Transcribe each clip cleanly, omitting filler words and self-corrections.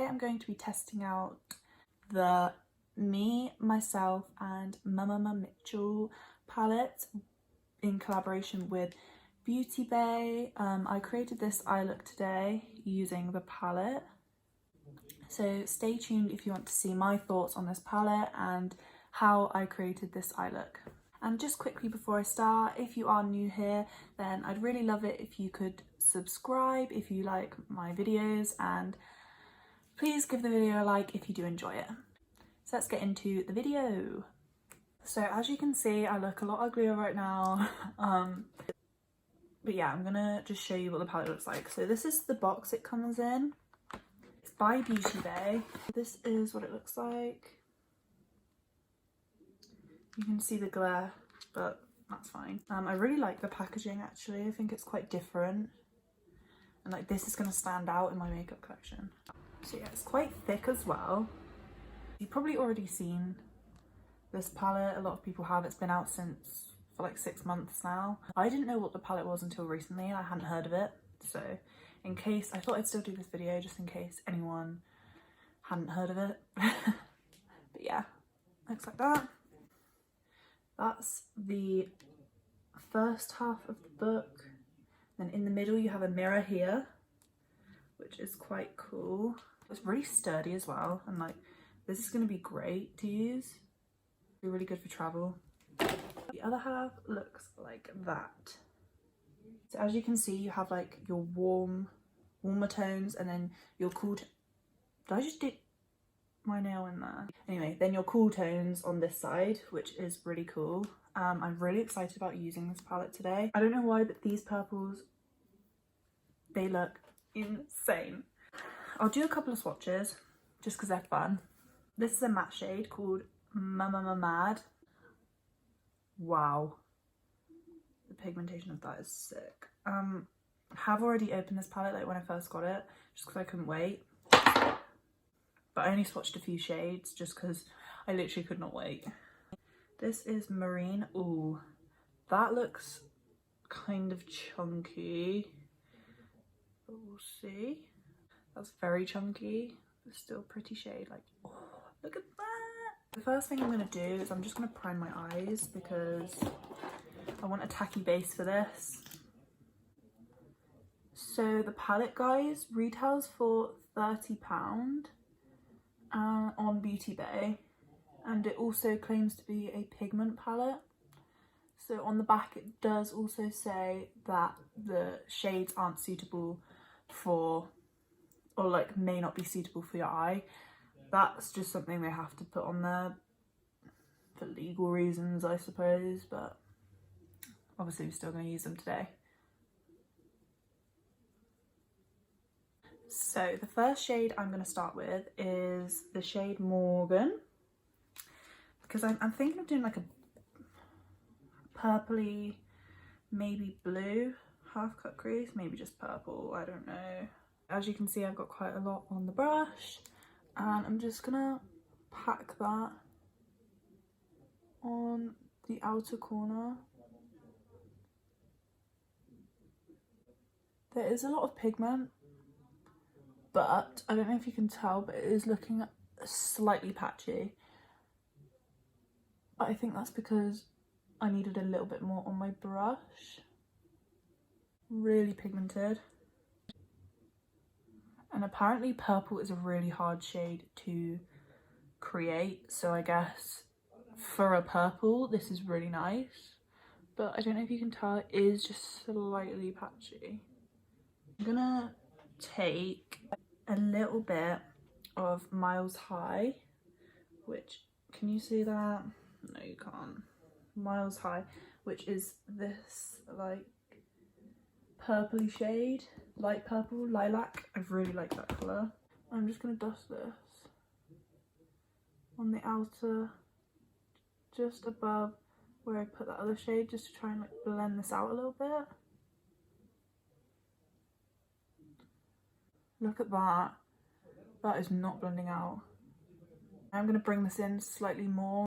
I'm going to be testing out the Me, Myself and Mmmmitchell palette in collaboration with Beauty Bay. I created this eye look today using the palette. So stay tuned if you want to see my thoughts on this palette and how I created this eye look. And just quickly before I start, if you are new here, then I'd really love it if you could subscribe if you like my videos, and please give the video a like if you do enjoy it. So let's get into the video. So as you can see, I look a lot uglier right now. But yeah, I'm gonna just show you what the palette looks like. So this is the box it comes in. It's by Beauty Bay. This is what it looks like. You can see the glare, but that's fine. I really like the packaging actually. I think it's quite different. And like this is gonna stand out in my makeup collection. So yeah, it's quite thick as well. You've probably already seen this palette. A lot of people have. It's been out for like 6 months now. I didn't know what the palette was until recently. I hadn't heard of it. So in case, I thought I'd still do this video just in case anyone hadn't heard of it. But yeah, looks like that. That's the first half of the book. Then in the middle you have a mirror here, which is quite cool. It's really sturdy as well, and like this is going to be great to use. Be really good for travel. The other half looks like that. So as you can see, you have like your warmer tones, and then your cool. Did I just dip my nail in there? Anyway, then your cool tones on this side, which is really cool. I'm really excited about using this palette today. I don't know why, but these purples, they look insane. I'll do a couple of swatches just because they're fun. This is a matte shade called Mad. Wow, the pigmentation of that is sick. I have already opened this palette like when I first got it, just because I couldn't wait. But I only swatched a few shades just because I literally could not wait. This is Marine. Ooh, that looks kind of chunky. But we'll see. That's very chunky, but still pretty shade. Like, oh, look at that. The first thing I'm going to do is I'm just going to prime my eyes because I want a tacky base for this. So the palette, guys, retails for £30 on Beauty Bay, and it also claims to be a pigment palette. So on the back it does also say that the shades aren't suitable for, or like may not be suitable for your eye. That's just something they have to put on there for legal reasons, I suppose, but obviously we're still going to use them today. So the first shade I'm going to start with is the shade Morgan, because I'm thinking of doing like a purpley, maybe blue half cut crease, maybe just purple, I don't know. As you can see, I've got quite a lot on the brush, and I'm just gonna pack that on the outer corner. There is a lot of pigment, but I don't know if you can tell, but it is looking slightly patchy. But I think that's because I needed a little bit more on my brush. Really pigmented. And apparently purple is a really hard shade to create, so I guess for a purple this is really nice. But I don't know if you can tell, it is just slightly patchy. I'm gonna take a little bit of Miles High, which, can you see that? No, you can't. Miles High, which is this like purpley shade, light purple, lilac. I really like that colour. I'm just going to dust this on the outer, just above where I put that other shade, just to try and like blend this out a little bit. Look at that. That is not blending out. I'm going to bring this in slightly more.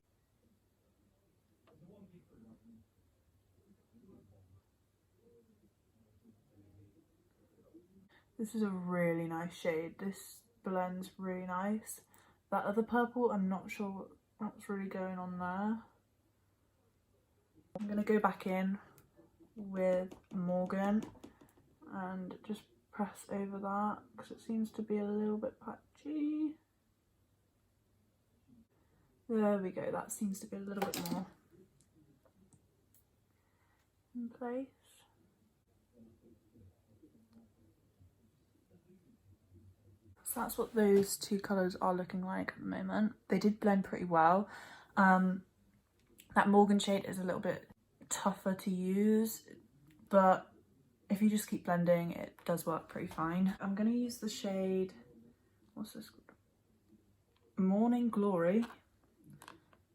This is a really nice shade. This blends really nice. That other purple, I'm not sure what's really going on there. I'm going to go back in with Morgan and just press over that because it seems to be a little bit patchy. There we go, that seems to be a little bit more in place. So that's what those two colours are looking like at the moment. They did blend pretty well. That Morgan shade is a little bit tougher to use, but if you just keep blending, it does work pretty fine. I'm going to use the shade, what's this called? Morning Glory.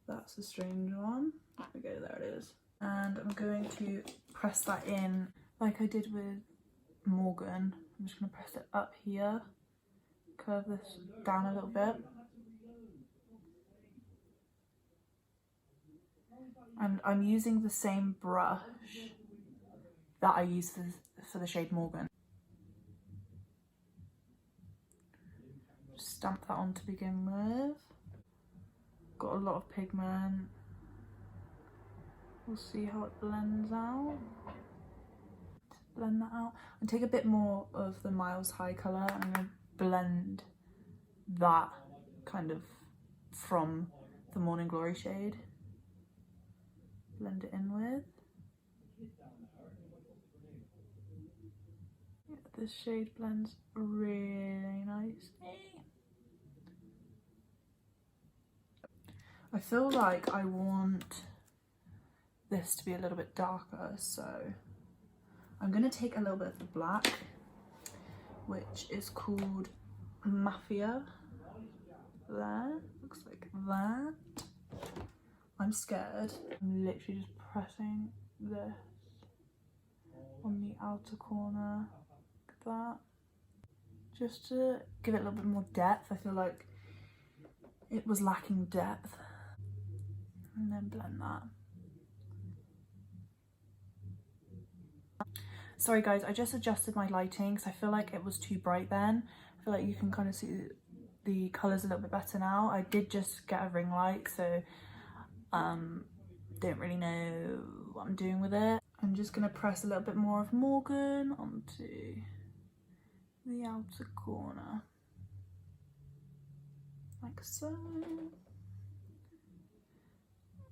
That's a strange one. There we go, there it is. And I'm going to press that in like I did with Morgan. I'm just going to press it up here, curve this down a little bit. And I'm using the same brush that I used for the shade Morgan. Just stamp that on to begin with. Got a lot of pigment. We'll see how it blends out. Blend that out. And take a bit more of the Miles High colour. I'm going to blend that kind of from the Morning Glory shade. Blend it in with. Yeah, this shade blends really nicely. I feel like I want this to be a little bit darker, so I'm going to take a little bit of the black, which is called Mafia. There, looks like that. I'm scared. I'm literally just pressing this on the outer corner, like that, just to give it a little bit more depth. I feel like it was lacking depth. And then blend that. Sorry guys, I just adjusted my lighting because I feel like it was too bright then. I feel like you can kind of see the colours a little bit better now. I did just get a ring light, so don't really know what I'm doing with it. I'm just going to press a little bit more of Morgan onto the outer corner, like so.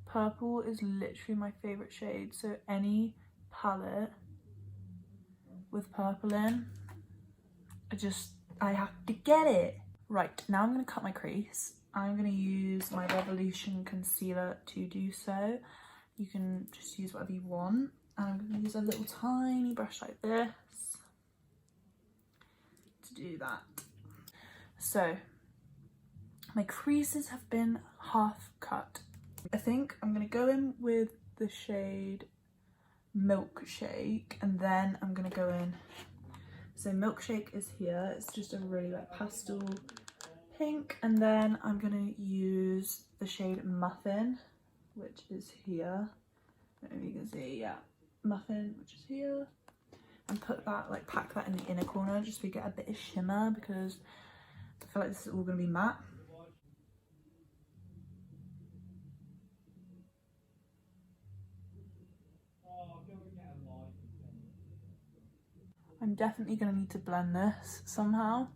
Purple is literally my favourite shade, so any palette with purple in, I have to get it. Right, now I'm going to cut my crease. I'm going to use my Revolution concealer to do so. You can just use whatever you want. And I'm going to use a little tiny brush like this to do that. So, my creases have been half cut. I think I'm going to go in with the shade Milkshake, and then I'm going to go in. So Milkshake is here. It's just a really like pastel pink, and then I'm going to use the shade Muffin, which is here. I don't know if you can see, yeah, Muffin, which is here, and put that, like pack that in the inner corner just so we get a bit of shimmer, because I feel like this is all going to be matte. I'm definitely going to need to blend this somehow,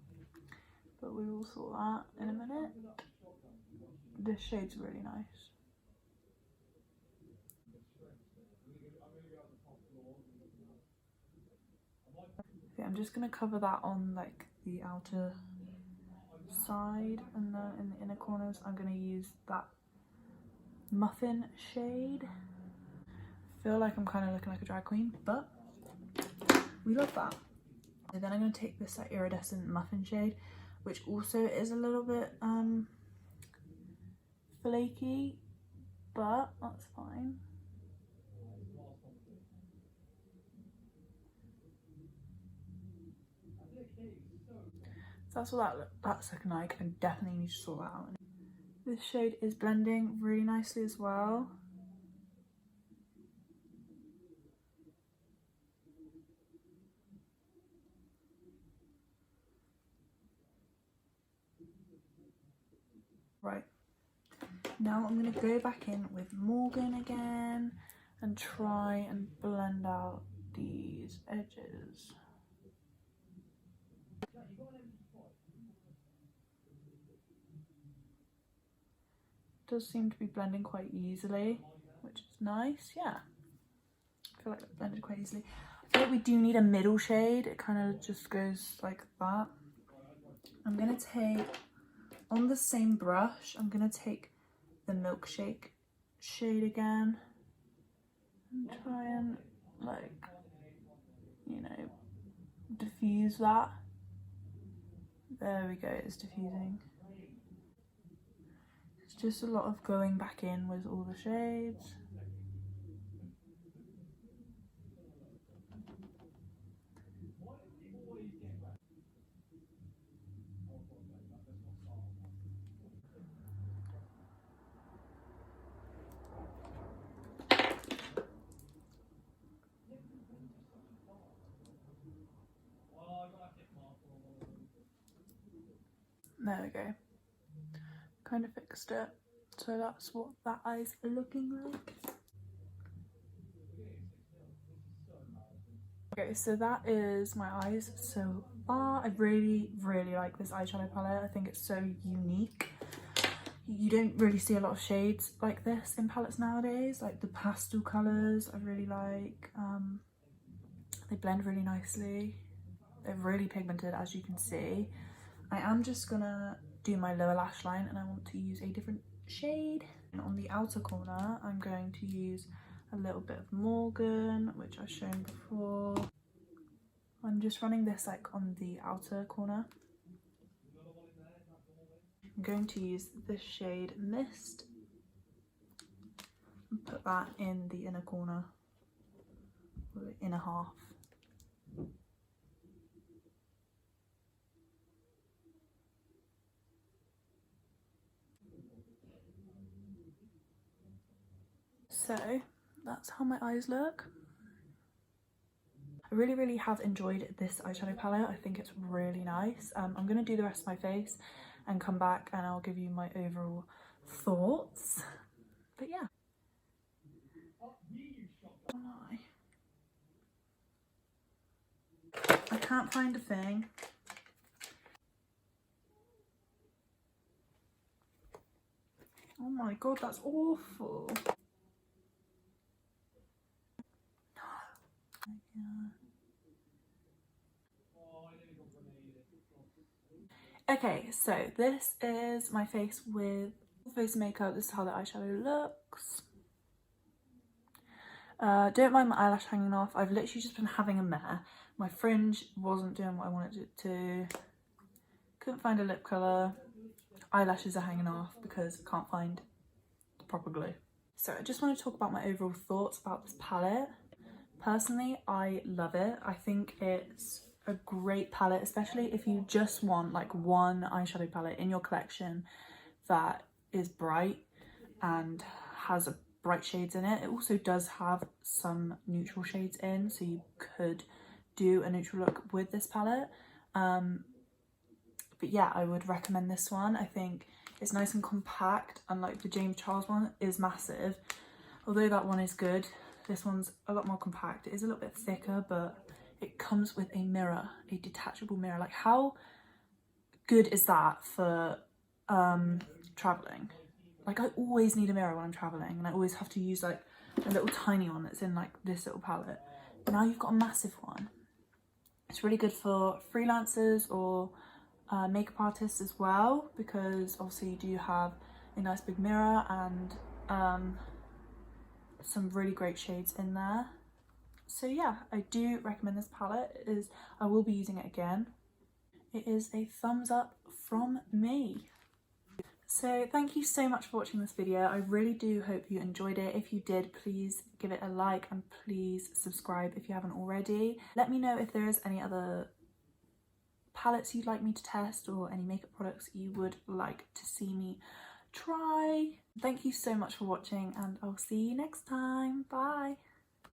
but we will sort that in a minute. This shade's really nice. Okay, I'm just going to cover that on like the outer side, and then in the inner corners I'm going to use that Muffin shade. I feel like I'm kind of looking like a drag queen, but we love that. And then I'm going to take this like iridescent Muffin shade, which also is a little bit flaky, but that's fine. So that's what that's looking like. I definitely need to sort that out. This shade is blending really nicely as well. Right, now I'm going to go back in with Morgan again and try and blend out these edges. Does seem to be blending quite easily, which is nice. Yeah, I feel like it blended quite easily. I feel like we do need a middle shade. It kind of just goes like that. I'm gonna take, on the same brush, I'm gonna take the Milkshake shade again and try and, like, you know, diffuse that. There we go, it's diffusing. It's just a lot of going back in with all the shades. There we go. Kind of fixed it. So that's what that eye's looking like. Okay, so that is my eyes so far. I really, really like this eyeshadow palette. I think it's so unique. You don't really see a lot of shades like this in palettes nowadays. Like the pastel colours I really like. They blend really nicely. They're really pigmented, as you can see. I am just gonna do my lower lash line and I want to use a different shade. And on the outer corner, I'm going to use a little bit of Morgan, which I've shown before. I'm just running this like on the outer corner. I'm going to use the shade Mist and put that in the inner corner, or the inner half. So that's how my eyes look. I really, really have enjoyed this eyeshadow palette. I think it's really nice. I'm going to do the rest of my face and come back and I'll give you my overall thoughts. But yeah. I can't find a thing. Oh my god, that's awful. Okay, so this is my face with face makeup. This is how the eyeshadow looks. Don't mind my eyelash hanging off. I've literally just been having a mare. My fringe wasn't doing what I wanted it to. Couldn't find a lip colour. Eyelashes are hanging off because I can't find the proper glue. So I just want to talk about my overall thoughts about this palette. Personally, I love it. I think it's a great palette, especially if you just want like one eyeshadow palette in your collection that is bright and has bright shades in it. It also does have some neutral shades in, so you could do a neutral look with this palette. But yeah, I would recommend this one. I think it's nice and compact, unlike the James Charles one is massive. Although that one is good, this one's a lot more compact. It is a little bit thicker, but it comes with a mirror, a detachable mirror. Like, how good is that for traveling? Like, I always need a mirror when I'm traveling, and I always have to use like a little tiny one that's in like this little palette. Now you've got a massive one. It's really good for freelancers or makeup artists as well, because obviously you do have a nice big mirror and some really great shades in there. So yeah, I do recommend this palette. I will be using it again. It is a thumbs up from me. So thank you so much for watching this video. I really do hope you enjoyed it. If you did, please give it a like and please subscribe if you haven't already. Let me know if there is any other palettes you'd like me to test or any makeup products you would like to see me try. Thank you so much for watching and I'll see you next time. Bye.